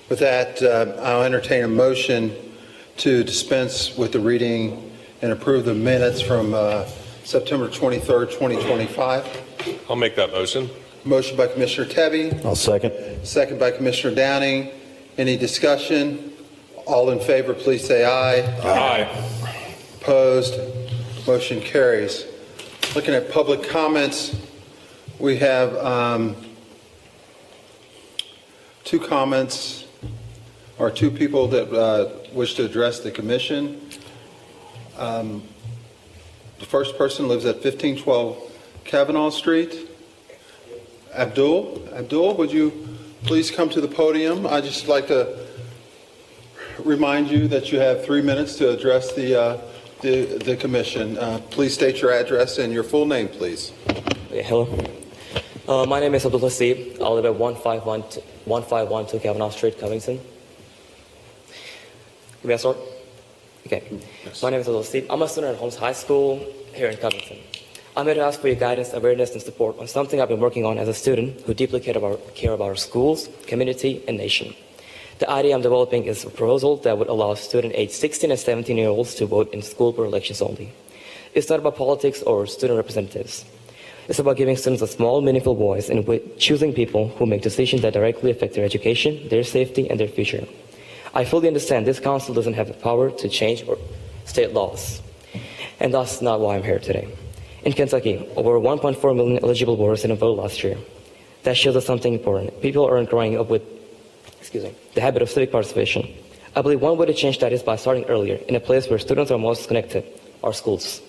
With that, I'll entertain a motion to dispense with the reading and approve the minutes from September 23rd, 2025. I'll make that motion. Motion by Commissioner Tebby, I'll second. second by Commissioner Downing. Any discussion? All in favor, please say aye. Aye. Opposed? Motion carries. Looking at public comments, we have two comments, or two people that wish to address the commission. The first person lives at 1512 Kavanaugh Street. Abdul, would you please come to the podium? I'd just like to remind you that you have 3 minutes to address the commission. Please state your address and your full name, please. Okay, hello. My name is Abdul Hasib. I live at 1512 Cavanaugh Street, Covington. May I start? Okay. Yes. My name is Abdul Hasib. I'm a student at Holmes High School here in Covington. I'm here to ask for your guidance, awareness, and support on something I've been working on as a student who deeply care about our schools, community, and nation. The idea I'm developing is a proposal that would allow students aged 16 and 17-year-olds to vote in school board elections only. It's not about politics or student representatives. It's about giving students a small, meaningful voice in choosing people who make decisions that directly affect their education, their safety, and their future. I fully understand this council doesn't have the power to change or state laws, and that's not why I'm here today. In Kentucky, over 1.4 million eligible voters didn't vote last year. That shows us something important. People aren't growing up with the habit of civic participation. I believe one way to change that is by starting earlier, in a place where students are most connected, our schools.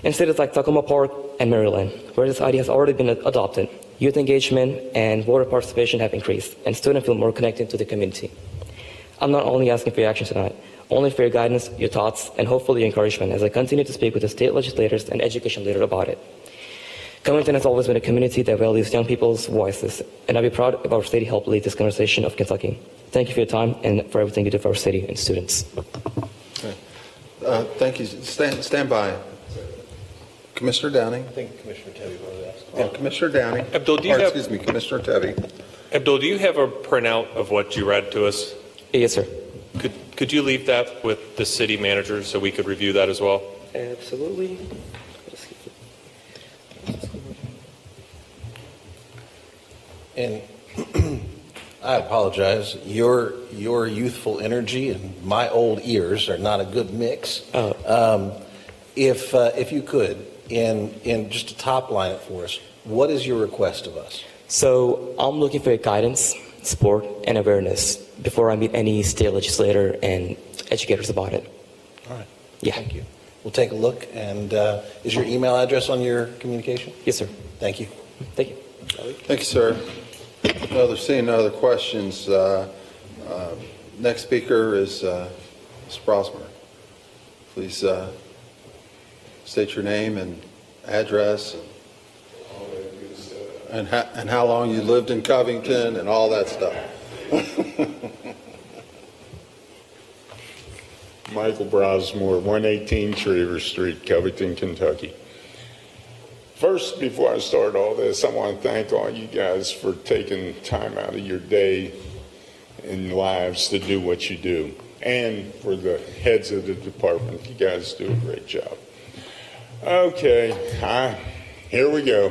In cities like Tacoma Park and Maryland, where this idea has already been adopted, youth engagement and voter participation have increased, and students feel more connected to the community. I'm not only asking for your action tonight, only for your guidance, your thoughts, and hopefully your encouragement as I continue to speak with the state legislators and education leaders about it. Covington has always been a community that values young people's voices, and I'd be proud of our city help lead this conversation of Kentucky. Thank you for your time and for everything you do for our city and students. Okay. Thank you. Stand by. Commissioner Downing. I think Commissioner Tebby wanted to ask. Yeah, Commissioner Downing. Abdul, do you have... Excuse me, Commissioner Tebby. Abdul, do you have a printout of what you read to us? Yes, sir. Could you leave that with the city manager so we could review that as well? Absolutely. And I apologize. Your youthful energy and my old ears are not a good mix. If you could, in just to top line it for us, what is your request of us? So I'm looking for your guidance, support, and awareness before I meet any state legislator and educators about it. All right. Yeah. Thank you. We'll take a look. And is your email address on your communication? Yes, sir. Thank you. Thank you. Thank you, sir. Seeing no other questions, next speaker is Ms. Brosmer. Please state your name and address and how long you lived in Covington and all that stuff. Michael Brosmore, 118 Shriver Street, Covington, Kentucky. First, before I start all this, I want to thank all you guys for taking time out of your day and lives to do what you do. And for the heads of the department, you guys do a great job. Okay, here we go.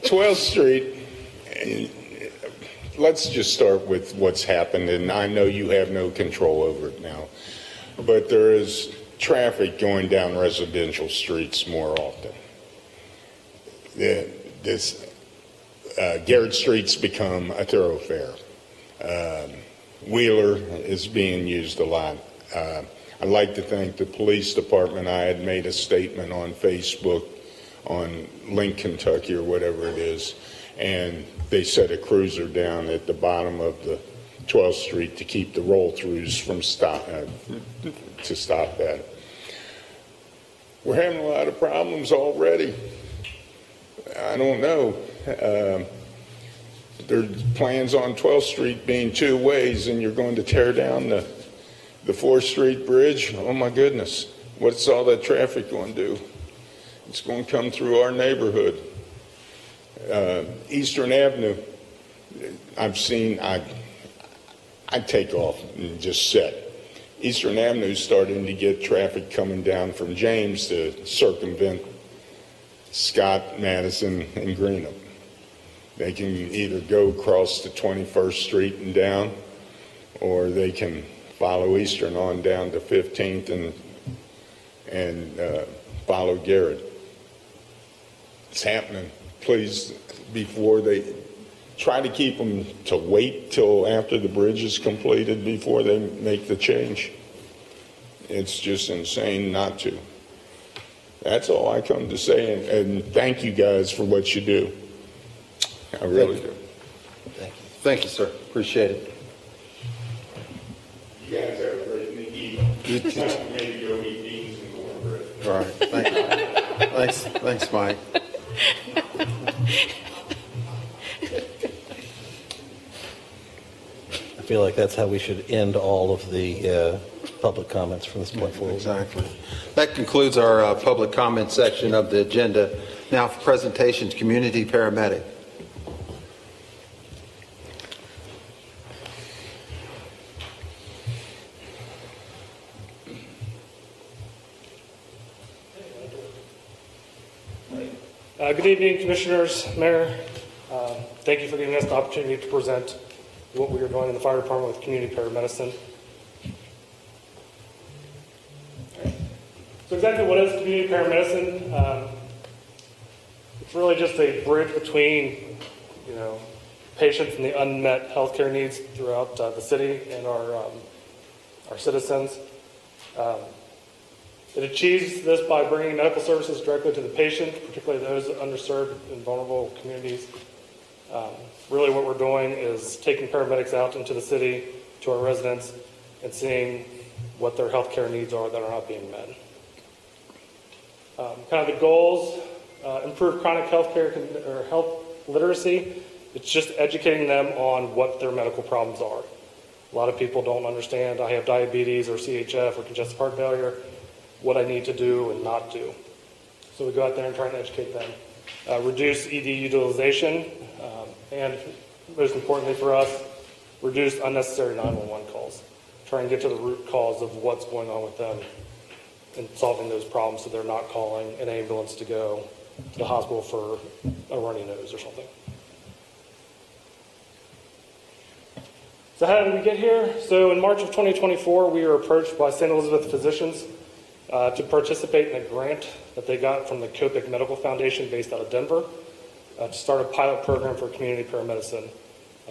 12th Street. Let's just start with what's happened, and I know you have no control over it now, but there is traffic going down residential streets more often. Garrett Street's become a thoroughfare. Wheeler is being used a lot. I'd like to thank the police department. I had made a statement on Facebook on Link, Kentucky, or whatever it is, and they set a cruiser down at the bottom of the 12th Street to keep the roll-throughs from stop that. We're having a lot of problems already. I don't know. There's plans on 12th Street being two ways, and you're going to tear down the 4th Street Bridge. Oh my goodness, what's all that traffic going to do? It's going to come through our neighborhood. Eastern Avenue, I've seen, I take off and just sit. Eastern Avenue is starting to get traffic coming down from James to circumvent Scott, Madison, and Greenup. They can either go across to 21st Street and down, or they can follow Eastern on down to 15th and follow Garrett. It's happening. Please, before they try to keep them to wait till after the bridge is completed before they make the change. It's just insane not to. That's all I come to say, and thank you guys for what you do. I really do. Thank you. Thank you, sir. Appreciate it. You guys have a great week. Maybe go eat beans and cornbread. All right. Thanks, Mike. I feel like that's how we should end all of the public comments from this point forward. Exactly. That concludes our public comment section of the agenda. Now for presentations, community paramedic. Good evening, Commissioners, Mayor. Thank you for giving us the opportunity to present what we are doing in the fire department with community paramedicine. So exactly what is community paramedicine? It's really just a bridge between, patients and the unmet healthcare needs throughout the city and our citizens. It achieves this by bringing medical services directly to the patient, particularly those underserved and vulnerable communities. Really what we're doing is taking paramedics out into the city to our residents and seeing what their healthcare needs are that are not being met. Kind of the goals, improve chronic healthcare or health literacy. It's just educating them on what their medical problems are. A lot of people don't understand, I have diabetes or CHF or congestive heart failure, what I need to do and not do. So we go out there and try and educate them. Reduce ED utilization, and most importantly for us, reduce unnecessary 911 calls. Try and get to the root cause of what's going on with them and solving those problems so they're not calling an ambulance to go to the hospital for a runny nose or something. So how did we get here? So in March of 2024, we were approached by St. Elizabeth physicians to participate in a grant that they got from the Copic Medical Foundation based out of Denver to start a pilot program for community paramedicine.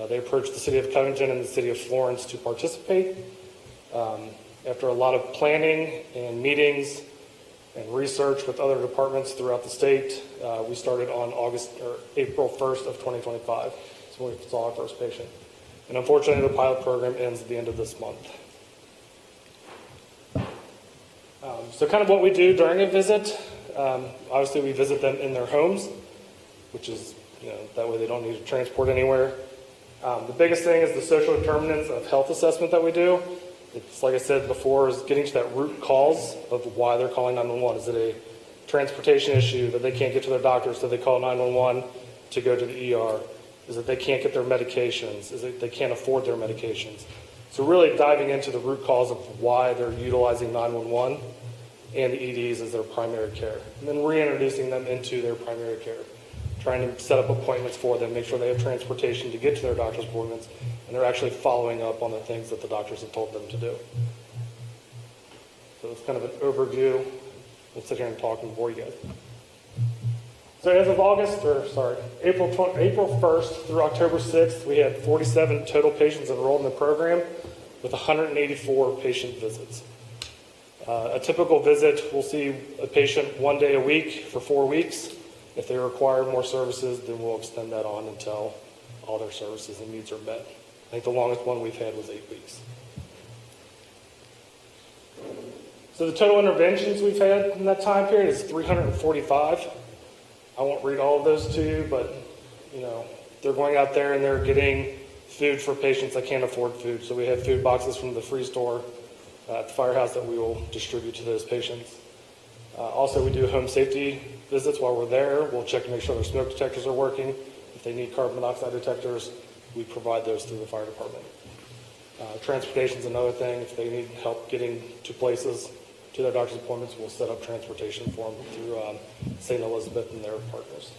They approached the city of Covington and the city of Florence to participate. After a lot of planning and meetings and research with other departments throughout the state, we started on April 1st of 2025. So we saw our first patient. And unfortunately, the pilot program ends at the end of this month. So kind of what we do during a visit, obviously we visit them in their homes, which is, that way they don't need to transport anywhere. The biggest thing is the social determinants of health assessment that we do. It's like I said before, is getting to that root cause of why they're calling 911. Is it a transportation issue that they can't get to their doctor, so they call 911 to go to the ER? Is it they can't get their medications? Is it they can't afford their medications? So really diving into the root cause of why they're utilizing 911 and the EDs as their primary care. And then reintroducing them into their primary care. Trying to set up appointments for them, make sure they have transportation to get to their doctor's appointments, and they're actually following up on the things that the doctors have told them to do. So it's kind of an overview. We'll sit here and talk and bore you guys. So as of April 1st through October 6th, we had 47 total patients enrolled in the program with 184 patient visits. A typical visit, we'll see a patient 1 day a week for 4 weeks. If they require more services, then we'll extend that on until all their services and needs are met. I think the longest one we've had was 8 weeks. So the total interventions we've had in that time period is 345. I won't read all of those to you, but they're going out there and they're getting food for patients that can't afford food. So we have food boxes from the free store at the firehouse that we will distribute to those patients. Also, we do home safety visits while we're there. We'll check to make sure their smoke detectors are working. If they need carbon monoxide detectors, we provide those through the fire department. Transportation is another thing. If they need help getting to places, to their doctor's appointments, we'll set up transportation for them through St. Elizabeth and their partners.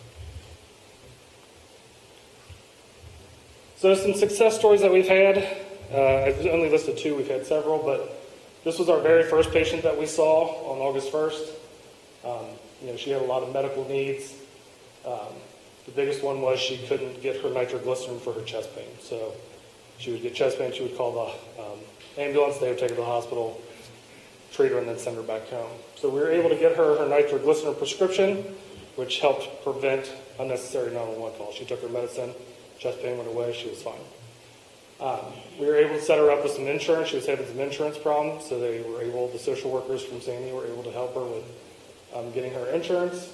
So some success stories that we've had. I've only listed 2. We've had several, but this was our very first patient that we saw on August 1st. She had a lot of medical needs. The biggest one was she couldn't get her nitroglycerin for her chest pain. So she would get chest pain, she would call the ambulance, they would take her to the hospital, treat her, and then send her back home. So we were able to get her nitroglycerin prescription, which helped prevent unnecessary 911 calls. She took her medicine, chest pain went away, she was fine. We were able to set her up with some insurance. She was having some insurance problems, so the social workers from Sandy were able to help her with getting her insurance.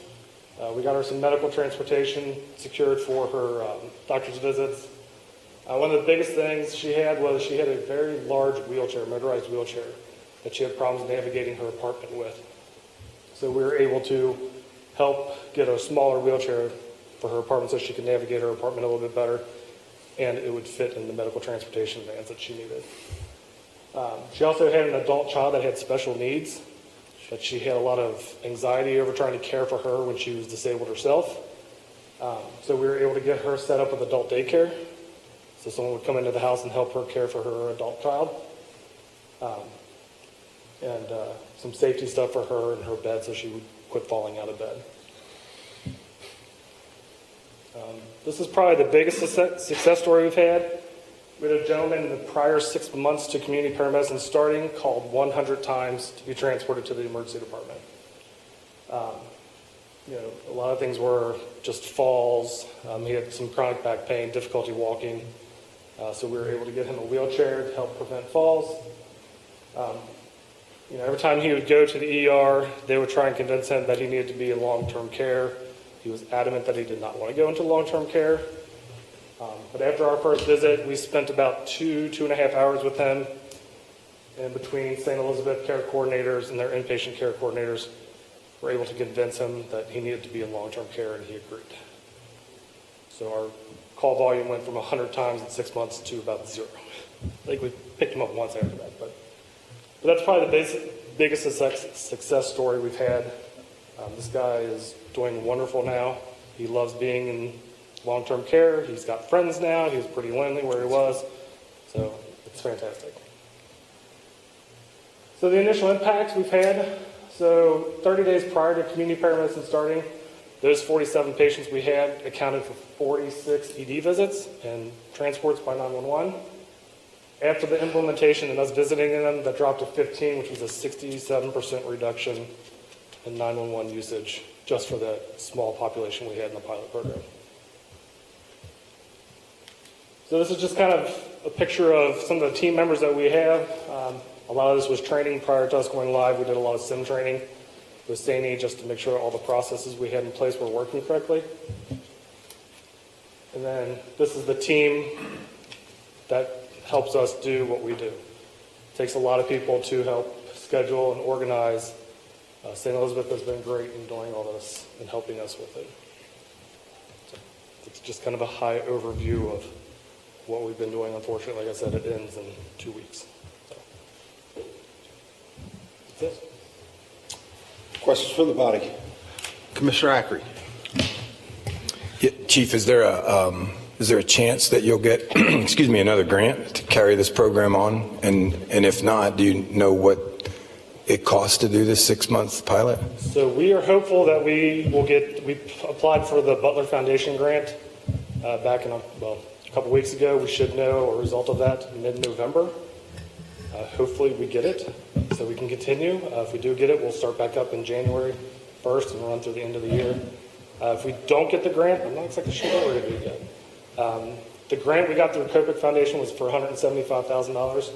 We got her some medical transportation secured for her doctor's visits. One of the biggest things she had was she had a very large wheelchair, motorized wheelchair, that she had problems navigating her apartment with. So we were able to help get a smaller wheelchair for her apartment so she could navigate her apartment a little bit better, and it would fit in the medical transportation vans that she needed. She also had an adult child that had special needs, that she had a lot of anxiety over trying to care for her when she was disabled herself. So we were able to get her set up with adult daycare. So someone would come into the house and help her care for her adult child. And some safety stuff for her in her bed so she would quit falling out of bed. This is probably the biggest success story we've had. We had a gentleman in the prior 6 months to community paramedicine starting called 100 times to be transported to the emergency department. A lot of things were just falls. He had some chronic back pain, difficulty walking. So we were able to get him a wheelchair to help prevent falls. Every time he would go to the ER, they would try and convince him that he needed to be in long-term care. He was adamant that he did not want to go into long-term care. But after our first visit, we spent about 2.5 hours with him. And between St. Elizabeth care coordinators and their inpatient care coordinators, were able to convince him that he needed to be in long-term care, and he agreed. So our call volume went from 100 times in 6 months to about 0. I think we picked him up once after that. But that's probably the biggest success story we've had. This guy is doing wonderful now. He loves being in long-term care. He's got friends now. He was pretty lonely where he was. So it's fantastic. So the initial impacts we've had. So 30 days prior to community paramedicine starting, those 47 patients we had accounted for 46 ED visits and transports by 911. After the implementation and us visiting them, that dropped to 15, which was a 67% reduction in 911 usage just for the small population we had in the pilot program. So this is just kind of a picture of some of the team members that we have. A lot of this was training prior to us going live. We did a lot of sim training with Sandy just to make sure all the processes we had in place were working correctly. And then this is the team that helps us do what we do. It takes a lot of people to help schedule and organize. St. Elizabeth has been great in doing all this and helping us with it. So it's just kind of a high overview of what we've been doing. Unfortunately, like I said, it ends in 2 weeks. So that's it. Questions from the body? Commissioner Ackery. Yeah, Chief, is there a chance that you'll get, excuse me, another grant to carry this program on? And if not, do you know what it costs to do this 6-month pilot? So we are hopeful that we applied for the Butler Foundation grant back in, a couple weeks ago. We should know a result of that mid-November. Hopefully we get it so we can continue. If we do get it, we'll start back up in January 1st and run through the end of the year. If we don't get the grant, I'm not exactly sure what we're going to do yet. The grant we got through Covington Foundation was for $175,000.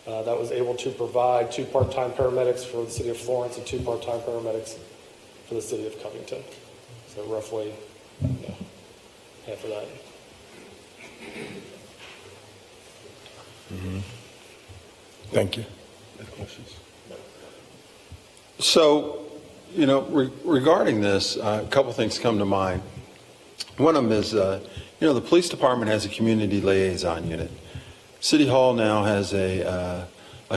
That was able to provide 2 part-time paramedics for the city of Florence and 2 part-time paramedics for the city of Covington. So roughly half of that. Mm-hmm. Thank you. So You know, regarding this, a couple things come to mind. One of them is, the police department has a community liaison unit. City Hall now has a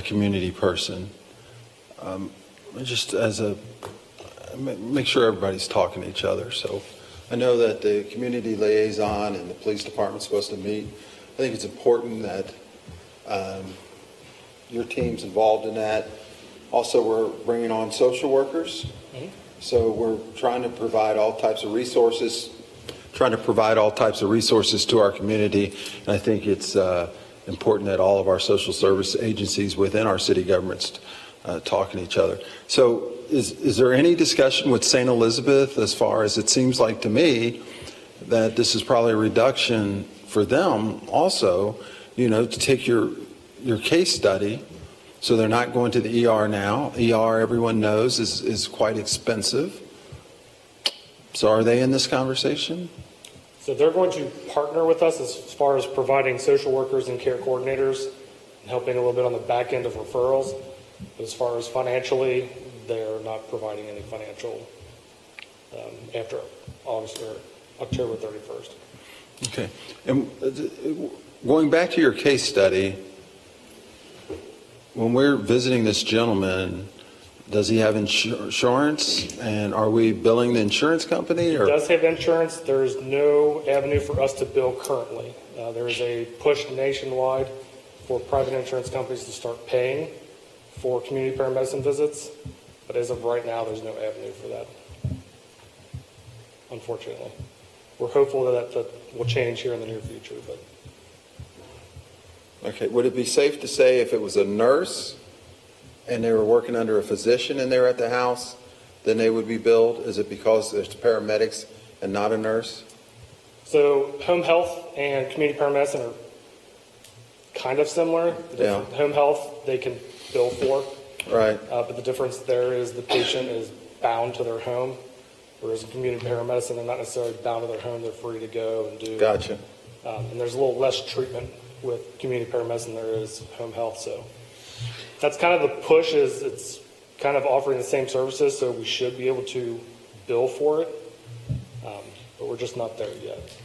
community person. Just as make sure everybody's talking to each other. So I know that the community liaison and the police department's supposed to meet. I think it's important that your team's involved in that. Also, we're bringing on social workers. So we're trying to provide all types of resources, to our community. And I think it's important that all of our social service agencies within our city governments talking to each other. So is there any discussion with St. Elizabeth as far as it seems like to me that this is probably a reduction for them also, to take your case study. So they're not going to the ER now. ER, everyone knows, is quite expensive. So are they in this conversation? So they're going to partner with us as far as providing social workers and care coordinators and helping a little bit on the back end of referrals. But as far as financially, they're not providing any financial after August or October 31st. Okay. And going back to your case study, when we're visiting this gentleman, does he have insurance? And are we billing the insurance company? Or? He does have insurance. There is no avenue for us to bill currently. There is a push nationwide for private insurance companies to start paying for community paramedicine visits. But as of right now, there's no avenue for that, unfortunately. We're hopeful that will change here in the near future. But Okay. Would it be safe to say if it was a nurse and they were working under a physician and they're at the house, then they would be billed? Is it because there's paramedics and not a nurse? So home health and community paramedicine are kind of similar. Yeah. Home health, they can bill for. Right. But the difference there is the patient is bound to their home, whereas in community paramedicine, they're not necessarily bound to their home. They're free to go and do. Gotcha. And there's a little less treatment with community paramedicine than there is home health. So that's kind of the push, is it's kind of offering the same services, so we should be able to bill for it. But we're just not there yet.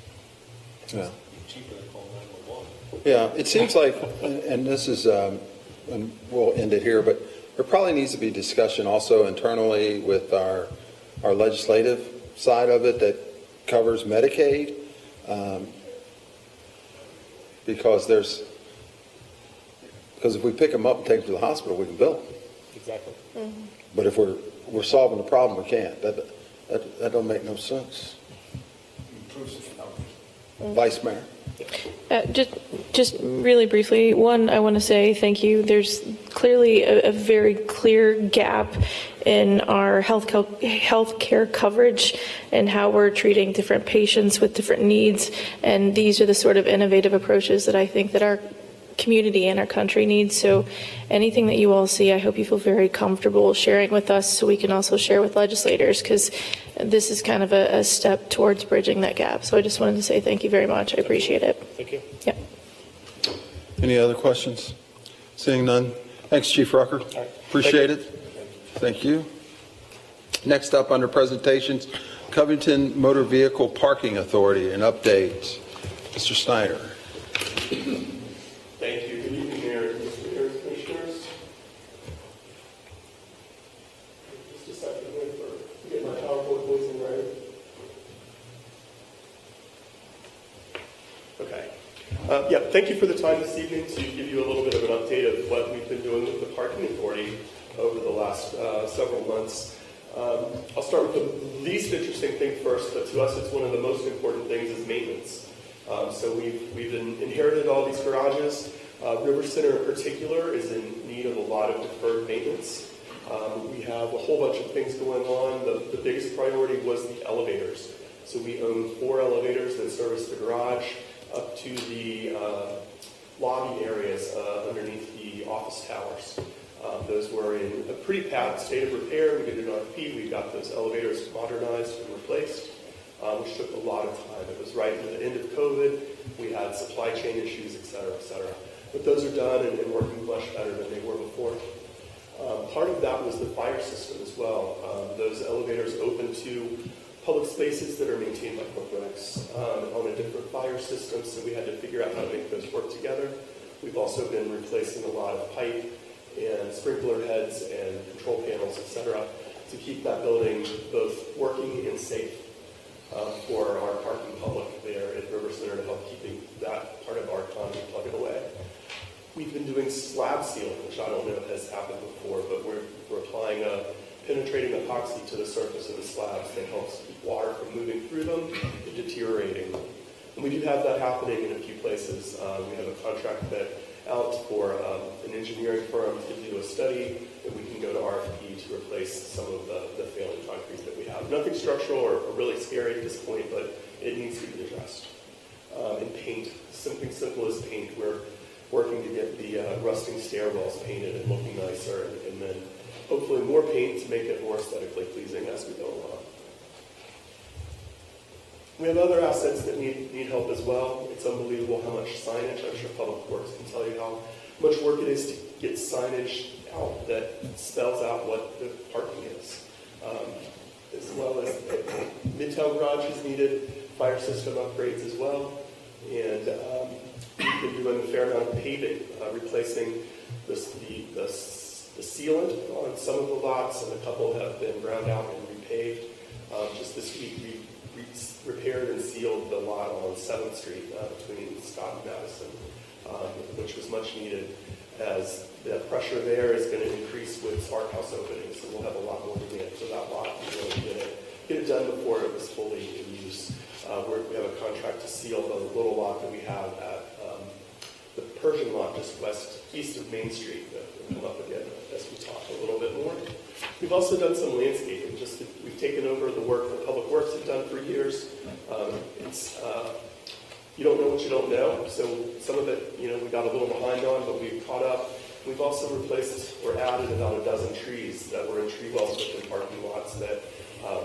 Yeah. Yeah, it seems like, and this is, and we'll end it here, but there probably needs to be discussion also internally with our legislative side of it that covers Medicaid, because if we pick them up and take them to the hospital, we can bill them. Exactly. Mm-hmm. But if we're solving the problem, we can't. That don't make no sense. Vice Mayor. Just really briefly, one, I want to say thank you. There's clearly a very clear gap in our health care coverage and how we're treating different patients with different needs. And these are the sort of innovative approaches that I think that our community and our country needs. So anything that you all see, I hope you feel very comfortable sharing with us so we can also share with legislators, because this is kind of a step towards bridging that gap. So I just wanted to say thank you very much. I appreciate it. Thank you. Yeah. Any other questions? Seeing none. Thanks, Chief Rucker. right. Appreciate it. Thank you. Next up under presentations, Covington Motor Vehicle Parking Authority, an update. Mr. Snyder. Thank you. Good evening, Mayor and Commissioners. Just a second wait to get my PowerPoint voicing ready. Okay. Thank you for the time this evening to give you a little bit of an update of what we've been doing with the Parking Authority over the last several months. I'll start with the least interesting thing first, but to us it's one of the most important things is maintenance. So we've inherited all these garages. River Center in particular is in need of a lot of deferred maintenance. We have a whole bunch of things going on. The biggest priority was the elevators. So we own 4 elevators that service the garage up to the lobby areas underneath the office towers. Those were in a pretty bad state of repair. We did an RFP. We got those elevators modernized and replaced, which took a lot of time. It was right at the end of COVID. We had supply chain issues, et cetera, et cetera. But those are done and working much better than they were before. Part of that was the fire system as well. Those elevators open to public spaces that are maintained by corporates on a different fire system, so we had to figure out how to make those work together. We've also been replacing a lot of pipe and sprinkler heads and control panels, etc., to keep that building both working and safe for our parking public there at River Center to help keeping that part of our economy plugged away. We've been doing slab sealing, which I don't know if has happened before, but we're applying a penetrating epoxy to the surface of the slabs that helps keep water from moving through them and deteriorating. And we do have that happening in a few places. We have a contract out for an engineering firm to do a study that we can go to RFP to replace some of the failing concrete that we have. Nothing structural or really scary at this point, but it needs to be addressed. And paint, something simple as paint. We're working to get the rusting stairwells painted and looking nicer, and then hopefully more paint to make it more aesthetically pleasing as we go along. We have other assets that need help as well. It's unbelievable how much signage, I'm sure Public Works can tell you how much work it is to get signage out that spells out what the parking is. As well as Midtown Garage has needed fire system upgrades as well. And we've been doing a fair amount of paving, replacing the sealant on some of the lots, and a couple have been ground out and repaved. Just this week, we repaired and sealed the lot on 7th Street between Scott and Madison, which was much needed, as the pressure there is going to increase with Spark House opening, so we'll have a lot more demand for that lot. We really get it done before it was fully in use. We have a contract to seal the little lot that we have at the Persian lot just east of Main Street that will come up again as we talk a little bit more. We've also done some landscaping. We've taken over the work that Public Works have done for years. You don't know what you don't know, so some of it, we got a little behind on, but we've caught up. We've also replaced or added about a dozen trees that were in tree wells within parking lots that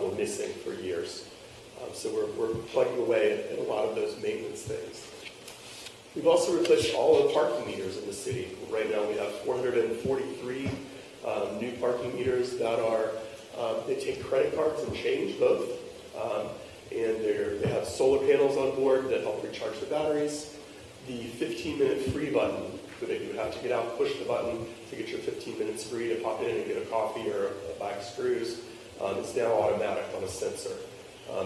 were missing for years. So we're plugging away at a lot of those maintenance things. We've also replaced all the parking meters in the city. Right now we have 443 new parking meters that are, they take credit cards and change both. And they have solar panels on board that help recharge the batteries. The 15-minute free button, so that you would have to get out, push the button to get your 15 minutes free to pop in and get a coffee or a bag of screws, is now automatic on a sensor.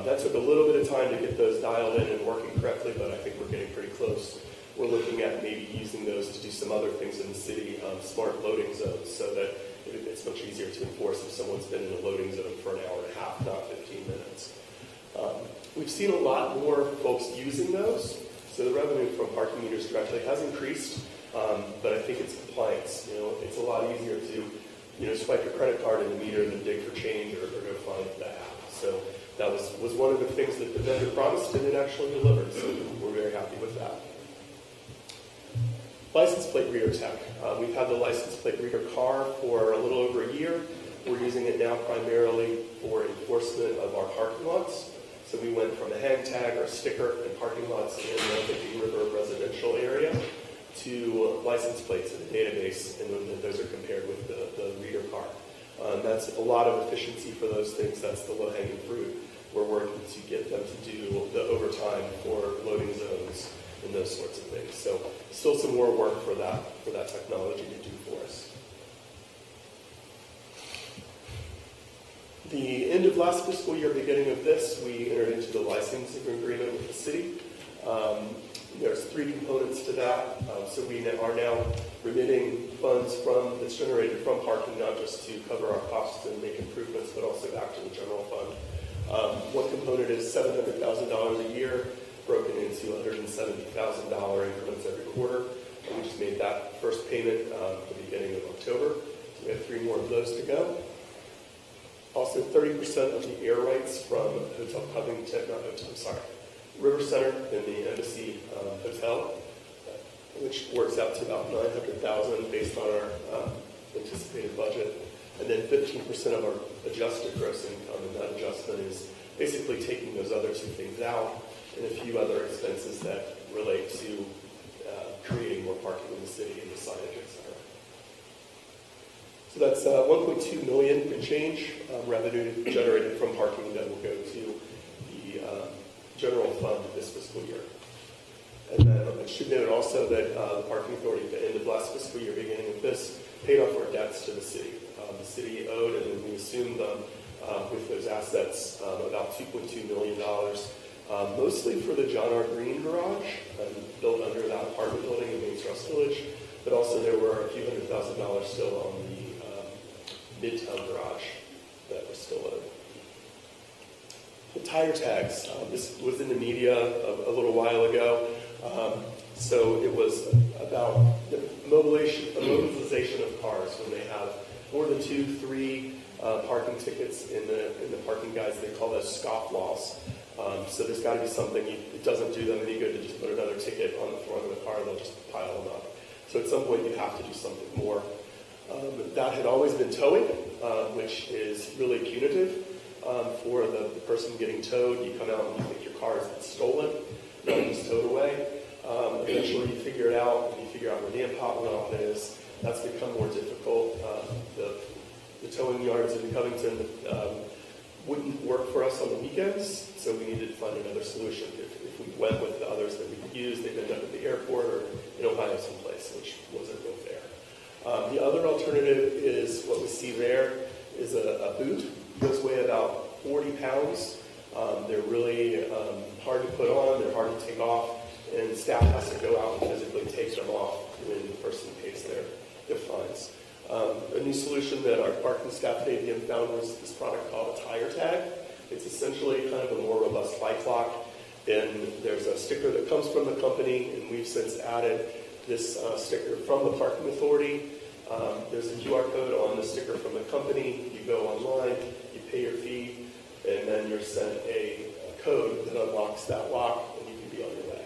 That took a little bit of time to get those dialed in and working correctly, but I think we're getting pretty close. We're looking at maybe using those to do some other things in the city, smart loading zones, so that it's much easier to enforce if someone's been in a loading zone for an hour and a half, not 15 minutes. We've seen a lot more folks using those, so the revenue from parking meters directly has increased, but I think it's compliance. It's a lot easier to swipe your credit card in the meter than dig for change or go find the app. So that was one of the things that the vendor promised and it actually delivered, so we're very happy with that. License plate reader tech. We've had the license plate reader car for a little over a year. We're using it now primarily for enforcement of our parking lots. So we went from a hang tag or a sticker in parking lots in the Big River residential area to license plates in a database, and then those are compared with the reader car. That's a lot of efficiency for those things. That's the low-hanging fruit. We're working to get them to do the overtime for loading zones and those sorts of things. So still some more work for that technology to do for us. The end of last fiscal year, beginning of this, we entered into the licensing agreement with the city. There's 3 components to that. So we are now remitting funds that's generated from parking, not just to cover our costs and make improvements, but also back to the general fund. One component is $700,000 a year, broken into $170,000 increments every quarter. And we just made that first payment at the beginning of October. So we have 3 more of those to go. Also, 30% of the air rights from Hotel Covington, River Center in the Embassy Hotel, which works out to about $900,000 based on our anticipated budget. And then 15% of our adjusted gross income, and that adjustment is basically taking those other 2 things out and a few other expenses that relate to creating more parking in the city and the signage, etc. So that's 1.2 million and change revenue generated from parking that will go to the general fund this fiscal year. And then I should note also that the Parking Authority at the end of last fiscal year, beginning of this, paid off our debts to the city. The city owed, and then we assumed them with those assets, about $2.2 million, mostly for the John R. Green garage, built under that apartment building in Main Trust Village, but also there were a few $100,000 still on the Midtown garage that was still owed. The tire tags, this was in the media a little while ago. So it was about the mobilization of cars when they have more than 2, 3 parking tickets in the parking guides. They call those scoff laws. So there's got to be something. It doesn't do them any good to just put another ticket on the front of the car. They'll just pile them up. So at some point you have to do something more. That had always been towing, which is really punitive for the person getting towed. You come out and you think your car has been stolen, not just towed away. Eventually you figure it out, and you figure out where the impound lot is. That's become more difficult. The towing yards in Covington wouldn't work for us on the weekends, so we needed to find another solution. If we went with the others that we could use, they'd end up at the airport or in Ohio someplace, which wasn't real fair. The other alternative is what we see there is a boot. Those weigh about 40 pounds. They're really hard to put on, they're hard to take off, and staff has to go out and physically take them off when the person pays their fines. A new solution that our parking staff at ABM found was this product called a tire tag. It's essentially kind of a more robust bike lock, and there's a sticker that comes from the company, and we've since added this sticker from the Parking Authority. There's a QR code on the sticker from the company. You go online, you pay your fee, and then you're sent a code that unlocks that lock, and you can be on your way.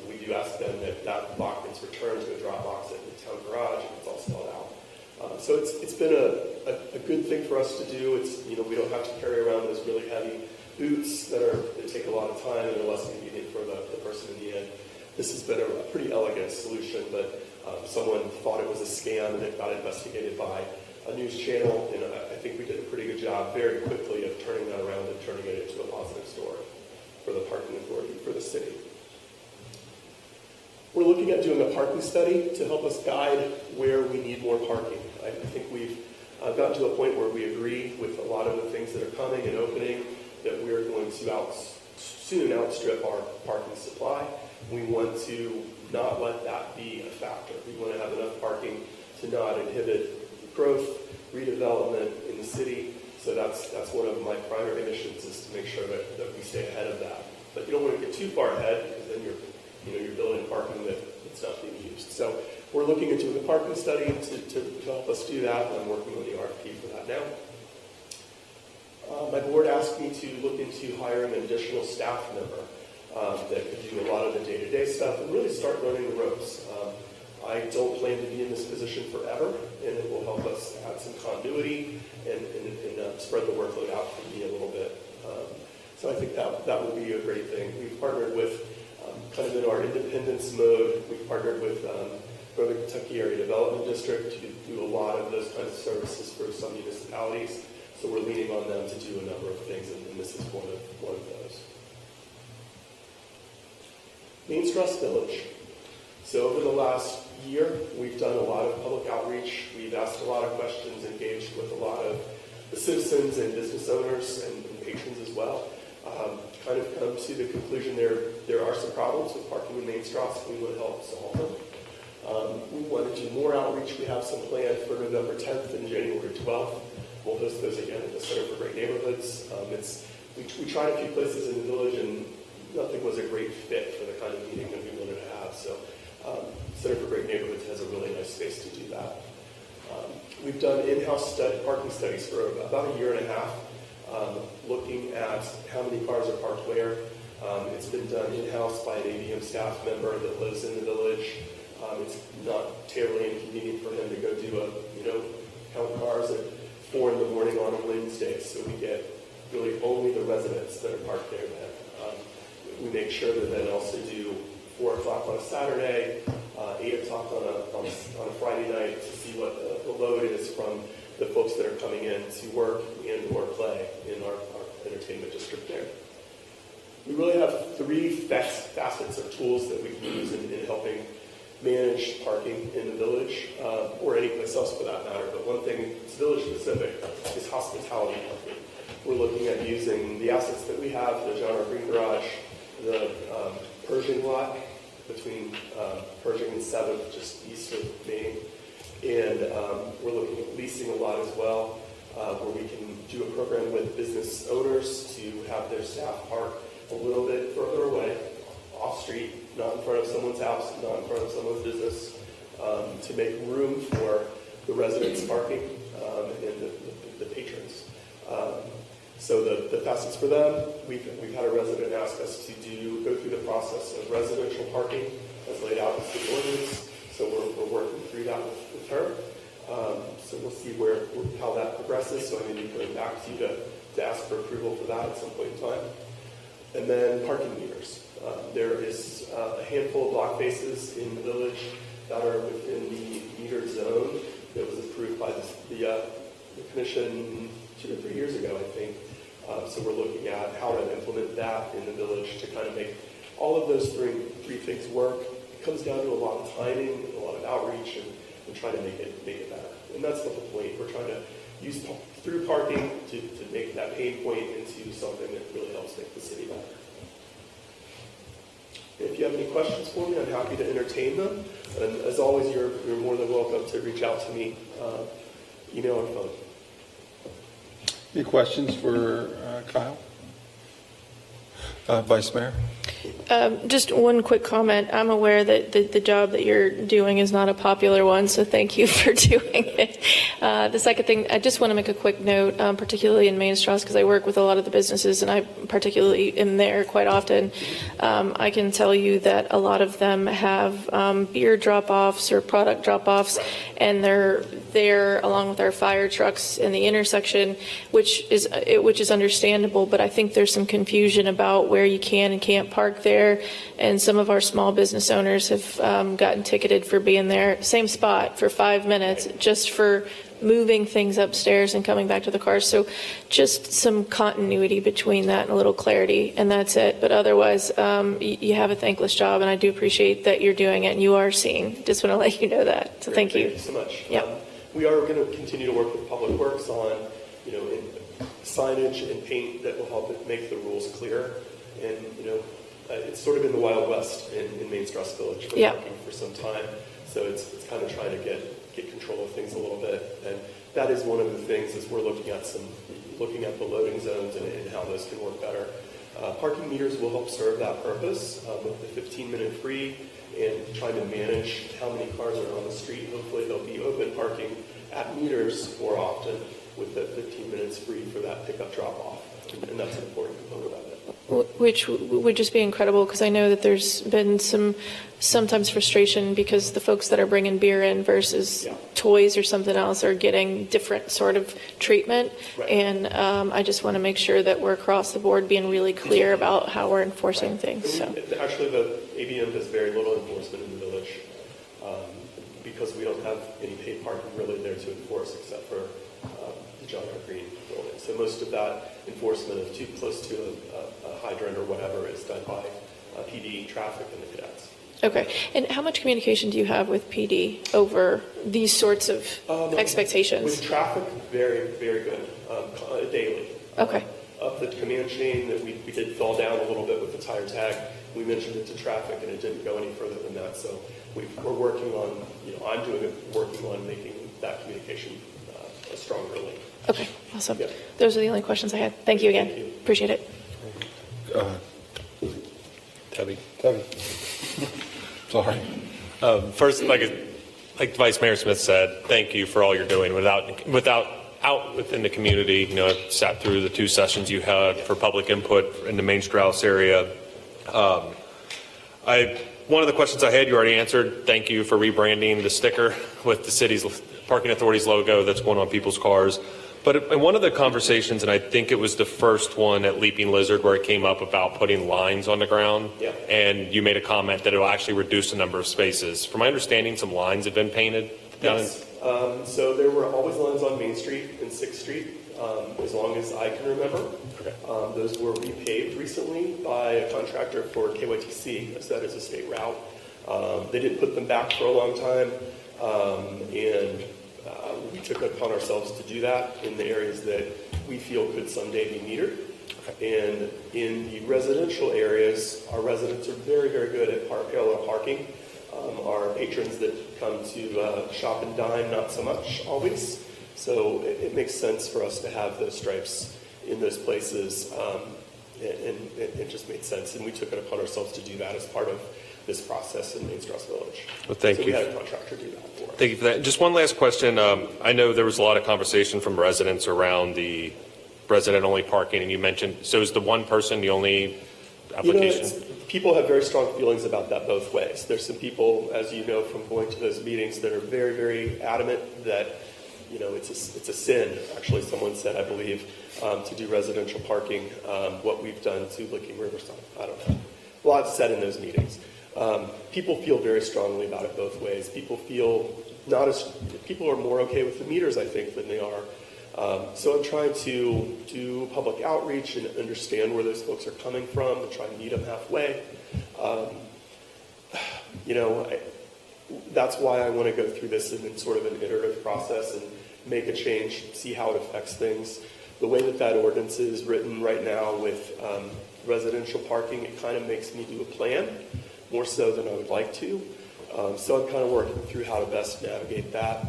We do ask them that that lock gets returned to a drop box at the town garage, and it's all spelled out. So it's been a good thing for us to do. It's, we don't have to carry around those really heavy boots that take a lot of time and are less convenient for the person in the end. This has been a pretty elegant solution, but someone thought it was a scam, and it got investigated by a news channel, and I think we did a pretty good job very quickly of turning that around and turning it into a positive story for the Parking Authority, for the city. We're looking at doing a parking study to help us guide where we need more parking. I think we've gotten to a point where we agree with a lot of the things that are coming and opening, that we're going to soon outstrip our parking supply. We want to not let that be a factor. We want to have enough parking to not inhibit growth, redevelopment in the city. So that's one of my primary missions, is to make sure that we stay ahead of that. But you don't want to get too far ahead, because then you're building parking that's not being used. So we're looking into the parking study to help us do that, and I'm working on the RFP for that now. My board asked me to look into hiring an additional staff member that could do a lot of the day-to-day stuff and really start learning the ropes. I don't plan to be in this position forever, and it will help us add some continuity and spread the workload out for me a little bit. So I think that would be a great thing. We've partnered with, kind of in our independence mode, we've partnered with Northern Kentucky Area Development District to do a lot of those kinds of services for some municipalities. So we're leaning on them to do a number of things, and this is one of those. Main Trust Village. So over the last year, we've done a lot of public outreach. We've asked a lot of questions, engaged with a lot of the citizens and business owners and patrons as well. Kind of come to the conclusion there are some problems with parking in Main Street. We would help solve them. We want to do more outreach. We have some planned for November 10th and January 12th. We'll host those again at the Center for Great Neighborhoods. We tried a few places in the village, and nothing was a great fit for the kind of meeting that we wanted to have. So Center for Great Neighborhoods has a really nice space to do that. We've done in-house parking studies for about a year and a half, looking at how many cars are parked where. It's been done in-house by an ABM staff member that lives in the village. It's not terribly inconvenient for him to go do count cars at 4 in the morning on a Wednesday, so we get really only the residents that are parked there then. We make sure to then also do 4 o'clock on a Saturday, 8 o'clock on a Friday night to see what the load is from the folks that are coming in to work and or play in our entertainment district there. We really have 3 facets or tools that we can use in helping manage parking in the village, or any place else for that matter. But one thing that's village specific is hospitality parking. We're looking at using the assets that we have, the John R. Green Garage, the Pershing lot between Pershing and 7th, just east of Main. And we're looking at leasing a lot as well, where we can do a program with business owners to have their staff park a little bit further away, off street, not in front of someone's house, not in front of someone's business, to make room for the residents parking and the patrons. So the facets for them, we've had a resident ask us to go through the process of residential parking as laid out in the city ordinance. So we're working through that with her. So we'll see how that progresses. So I may be coming back to you to ask for approval for that at some point in time. And then parking meters. There is a handful of block faces in the village that are within the metered zone that was approved by the commission 2 or 3 years ago, I think. So we're looking at how to implement that in the village to kind of make all of those three things work. It comes down to a lot of timing, a lot of outreach, and trying to make it better. And that's the whole point. We're trying to use through parking to make that pain point into something that really helps make the city better. If you have any questions for me, I'm happy to entertain them. And as always, you're more than welcome to reach out to me, email or phone. Any questions for Kyle? Vice Mayor? Just one quick comment. I'm aware that the job that you're doing is not a popular one, so thank you for doing it. The second thing, I just want to make a quick note, particularly in Main Strasse, because I work with a lot of the businesses, and I particularly am there quite often. I can tell you that a lot of them have beer drop-offs or product drop-offs, and they're there along with our fire trucks in the intersection, which is understandable, but I think there's some confusion about where you can and can't park there, and some of our small business owners have gotten ticketed for being there, same spot for 5 minutes, just for moving things upstairs and coming back to the cars. So just some continuity between that and a little clarity, and that's it. But otherwise, you have a thankless job, and I do appreciate that you're doing it and you are seeing. Just want to let you know that. So thank you. Thank you so much. Yeah. We are going to continue to work with Public Works on, in signage and paint that will help make the rules clear. And, it's sort of in the Wild West in Main Strasse Village for parking for some time. So it's kind of trying to get control of things a little bit. And that is one of the things as we're looking at the loading zones and how those can work better. Parking meters will help serve that purpose with the 15-minute free and trying to manage how many cars are on the street. Hopefully there'll be open parking at meters more often with the 15 minutes free for that pickup drop-off. And that's an important component of it. Which would just be incredible, because I know that there's been sometimes frustration because the folks that are bringing beer in versus toys or something else are getting different sort of treatment. Right. And I just want to make sure that we're across the board being really clear about how we're enforcing things. So. Actually, the ABM does very little enforcement in the village because we don't have any paid parking really there to enforce except for the John R. Green building. So most of that enforcement of too close to a hydrant or whatever is done by PD, traffic, and the cadets. Okay. And how much communication do you have with PD over these sorts of expectations? With traffic, very, very good, daily. Okay. Up the command chain that we did fall down a little bit with the tire tag. We mentioned it to traffic, and it didn't go any further than that. So we're working on, working on making that communication a stronger link. Okay, awesome. Yeah. Those are the only questions I had. Thank you again. Thank you. Appreciate it. Debbie. Sorry. First, like Vice Mayor Smith said, thank you for all you're doing. Out within the community, I've sat through the 2 sessions you had for public input in the Main Strasse area. One of the questions I had, you already answered. Thank you for rebranding the sticker with the city's parking authority's logo that's going on people's cars. But in one of the conversations, and I think it was the first one at Leaping Lizard where it came up about putting lines on the ground, Yeah. and you made a comment that it will actually reduce the number of spaces. From my understanding, some lines have been painted down in Yes. So there were always lines on Main Street and 6th Street, as long as I can remember. Okay. Those were repaved recently by a contractor for KYTC, as that is a state route. They didn't put them back for a long time, and we took it upon ourselves to do that in the areas that we feel could someday be metered. And in the residential areas, our residents are very, very good at parallel parking. Our patrons that come to shop and dine, not so much always. So it makes sense for us to have those stripes in those places, and it just made sense. And we took it upon ourselves to do that as part of this process in Main Strauss Village. Well, thank so you. we had a contractor do that for us. Thank you for that. Just one last question. I know there was a lot of conversation from residents around the resident-only parking, and you mentioned, so is the one person the only application? People have very strong feelings about that both ways. There's some people, as you know from going to those meetings, that are very, very adamant that, it's a sin, actually someone said, I believe, to do residential parking, what we've done to Licking Riverside. I don't know. A lot said in those meetings. People feel very strongly about it both ways. People are more okay with the meters, I think, than they are. So I'm trying to do public outreach and understand where those folks are coming from and try and meet them halfway. That's why I want to go through this in sort of an iterative process and make a change, see how it affects things. The way that ordinance is written right now with residential parking, it kind of makes me do a plan more so than I would like to. So I'm kind of working through how to best navigate that.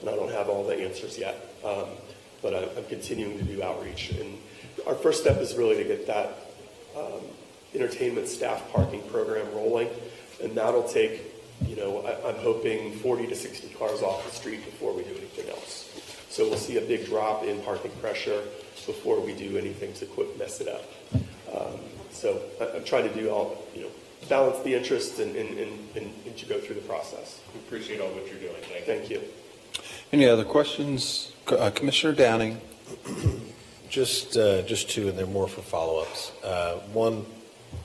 And I don't have all the answers yet, but I'm continuing to do outreach. And our first step is really to get that entertainment staff parking program rolling, and that'll take, I'm hoping 40 to 60 cars off the street before we do anything else. So we'll see a big drop in parking pressure before we do anything to mess it up. So I'm trying to do all, balance the interests and to go through the process. We appreciate all what you're doing. Thank you. Any other questions? Commissioner Downing? Just two, and they're more for follow-ups. One,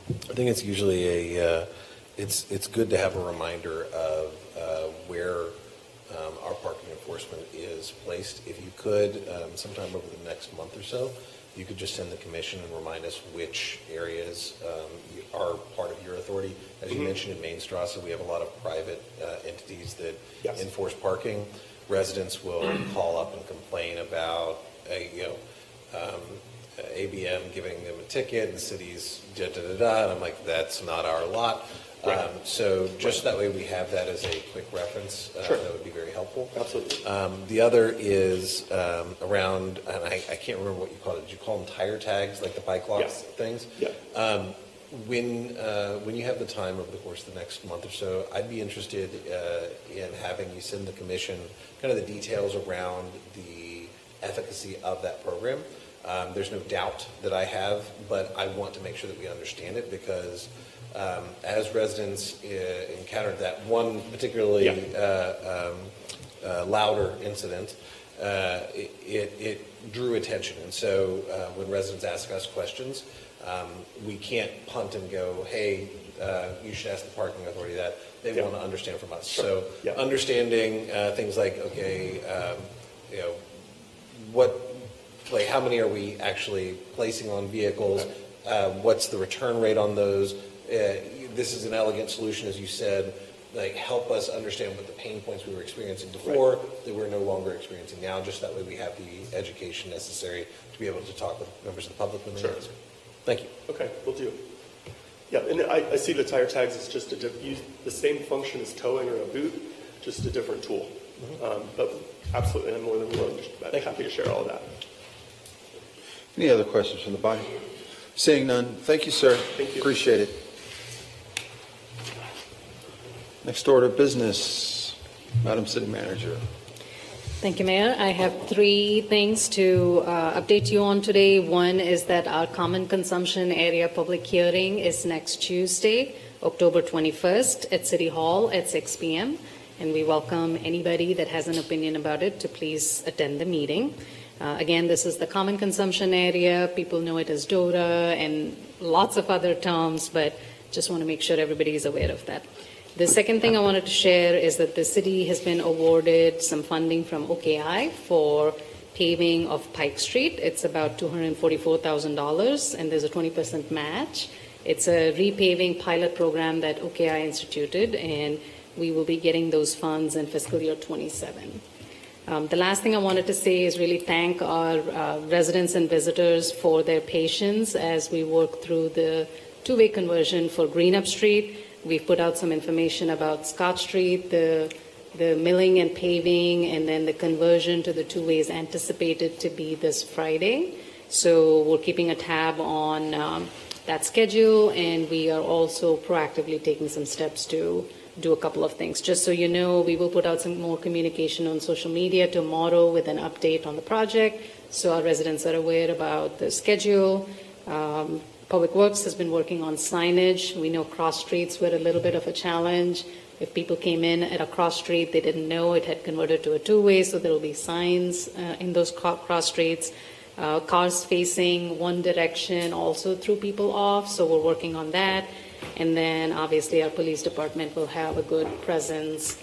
I think it's usually it's good to have a reminder of where our parking enforcement is placed. If you could, sometime over the next month or so, you could just send the commission and remind us which areas are part of your authority. As you mentioned in Main Strasse, we have a lot of private entities that enforce parking. Residents will call up and complain about ABM giving them a ticket, and the city's da-da-da-da, and I'm like, that's not our lot. Right. So just that way we have that as a quick reference, Sure. that would be very helpful. Absolutely. The other is around, and I can't remember what you called it. Did you call them tire tags, like the bike locks Yes. things? Yeah. When you have the time over the course of the next month or so, I'd be interested in having you send the commission kind of the details around the efficacy of that program. There's no doubt that I have, but I want to make sure that we understand it because as residents encountered that one particularly louder incident, it drew attention. And so when residents ask us questions, we can't punt and go, hey, you should ask the parking authority that. They want to understand from us. Sure. So understanding things like, okay, how many are we actually placing on vehicles? What's the return rate on those? This is an elegant solution, as you said. Like, help us understand what the pain points we were experiencing before that we're no longer experiencing now. Just that way we have the education necessary to be able to talk with members of the public when they answer. Thank you. Okay, we'll do. Yeah, and I see the tire tags as just use the same function as towing or a boot, just a different tool. But absolutely, I'm more than willing to, happy to share all of that. Any other questions from the body? Seeing none, thank you, sir. Thank you. Appreciate it. Next order of business, Madam City Manager. Thank you, Mayor. I have three things to update you on today. One is that our common consumption area public hearing is next Tuesday, October 21st at City Hall at 6 p.m. and we welcome anybody that has an opinion about it to please attend the meeting. Again, this is the common consumption area. People know it as DOTA and lots of other terms, but just want to make sure everybody is aware of that. The second thing I wanted to share is that the city has been awarded some funding from OKI for paving of Pike Street. It's about $244,000, and there's a 20% match. It's a repaving pilot program that OKI instituted, and we will be getting those funds in fiscal year 27. The last thing I wanted to say is really thank our residents and visitors for their patience as we work through the two-way conversion for Greenup Street. We've put out some information about Scott Street, the milling and paving, and then the conversion to the two-way is anticipated to be this Friday. So we're keeping a tab on that schedule, and we are also proactively taking some steps to do a couple of things. Just so you know, we will put out some more communication on social media tomorrow with an update on the project, so our residents are aware about the schedule. Public Works has been working on signage. We know cross streets were a little bit of a challenge. If people came in at a cross street, they didn't know it had converted to a two-way, so there will be signs in those cross streets. Cars facing one direction also threw people off, so we're working on that. And then obviously our police department will have a good presence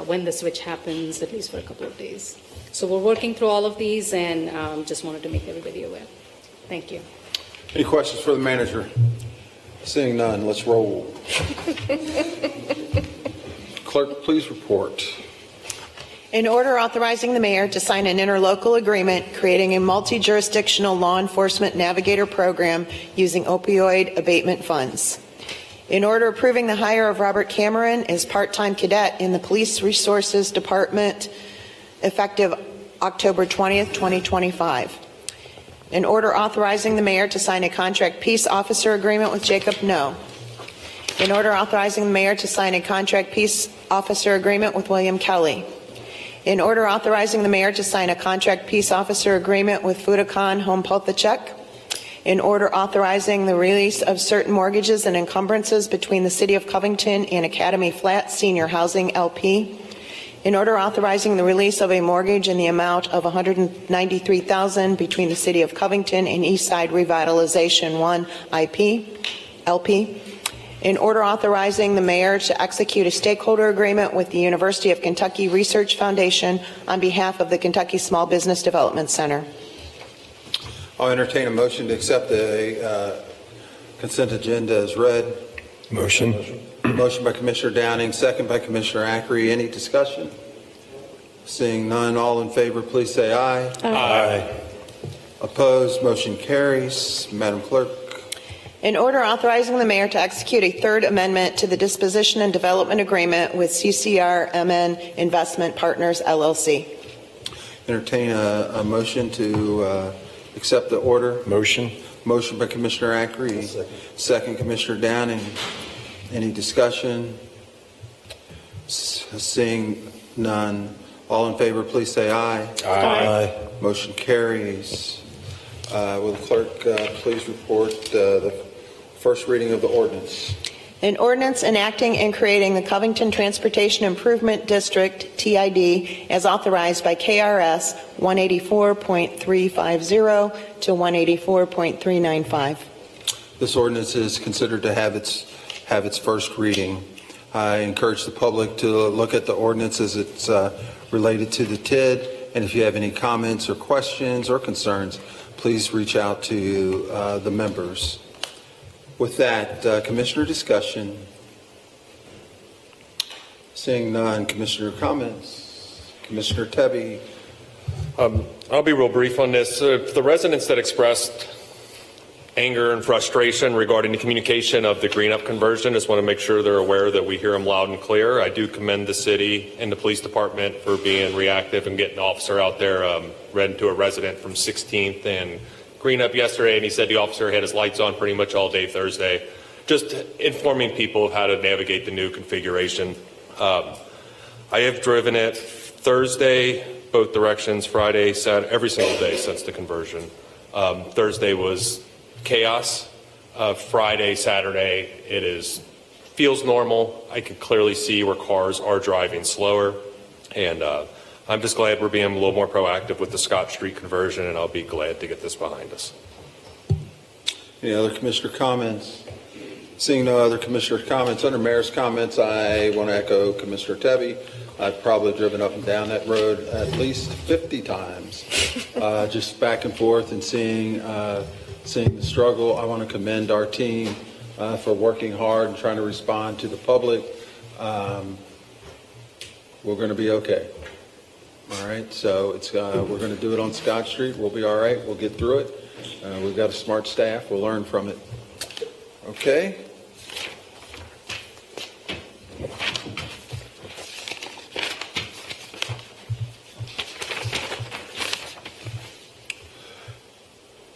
when the switch happens, at least for a couple of days. So we're working through all of these, and just wanted to make everybody aware. Thank you. Any questions for the manager? Seeing none, let's roll. Clerk, please report. In order authorizing the mayor to sign an interlocal agreement creating a multi-jurisdictional law enforcement navigator program using opioid abatement funds. In order approving the hire of Robert Cameron as part-time cadet in the Police Resources Department effective October 20th, 2025. In order authorizing the mayor to sign a contract peace officer agreement with Jacob No. In order authorizing the mayor to sign a contract peace officer agreement with William Kelly. In order authorizing the mayor to sign a contract peace officer agreement with Fudakan Hompolthachek. In order authorizing the release of certain mortgages and encumbrances between the City of Covington and Academy Flats Senior Housing LP. In order authorizing the release of a mortgage in the amount of $193,000 between the City of Covington and Eastside Revitalization 1 IP LP. In order authorizing the mayor to execute a stakeholder agreement with the University of Kentucky Research Foundation on behalf of the Kentucky Small Business Development Center. I'll entertain a motion to accept the consent agenda as read. Motion. Motion by Commissioner Downing, second by Commissioner Ackrey. Any discussion? Seeing none, all in favor, please say aye. Aye. Opposed, motion carries. Madam Clerk. In order authorizing the mayor to execute a third amendment to the disposition and development agreement with CCR MN Investment Partners, LLC. Entertain a motion to accept the order. Motion. Motion by Commissioner Ackrey, second Commissioner Downing. Any discussion? Seeing none, all in favor, please say aye. Aye. Motion carries. Will the clerk please report the first reading of the ordinance? An ordinance enacting and creating the Covington Transportation Improvement District, TID, as authorized by KRS 184.350 to 184.395. This ordinance is considered to have its first reading. I encourage the public to look at the ordinance as it's related to the TID, and if you have any comments or questions or concerns, please reach out to the members. With that, Commissioner discussion. Seeing none, Commissioner comments. Commissioner Tebby. I'll be real brief on this. The residents that expressed anger and frustration regarding the communication of the Greenup conversion, just want to make sure they're aware that we hear them loud and clear. I do commend the city and the police department for being reactive and getting an officer out there. Read into a resident from 16th and Greenup yesterday, and he said the officer had his lights on pretty much all day Thursday, just informing people of how to navigate the new configuration. I have driven it Thursday, both directions, Friday, Saturday, every single day since the conversion. Thursday was chaos. Friday, Saturday, it is feels normal. I can clearly see where cars are driving slower. And I'm just glad we're being a little more proactive with the Scott Street conversion, and I'll be glad to get this behind us. Any other commissioner comments? Seeing no other commissioner comments, under mayor's comments, I want to echo Commissioner Tebby. I've probably driven up and down that road at least 50 times, just back and forth and seeing the struggle. I want to commend our team for working hard and trying to respond to the public. We're going to be okay. All right, so we're going to do it on Scott Street. We'll be all right. We'll get through it. We've got a smart staff. We'll learn from it. Okay.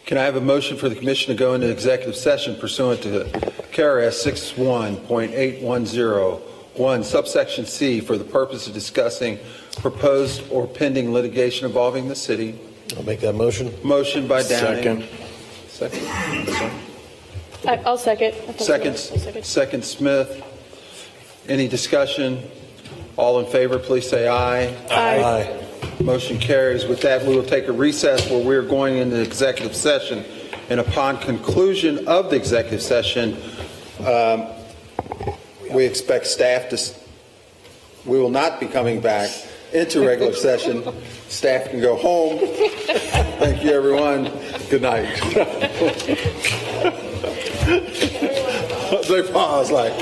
Can I have a motion for the commission to go into executive session pursuant to KRS 61.8101, subsection C, for the purpose of discussing proposed or pending litigation involving the city? I'll make that motion. Motion by Downing. Second. I'll second. Second Smith. Any discussion? All in favor, please say aye. Aye. Motion carries. With that, we will take a recess where we're going into executive session. And upon conclusion of the executive session, we expect staff we will not be coming back into regular session. Staff can go home. Thank you, everyone. Good night. They pause like.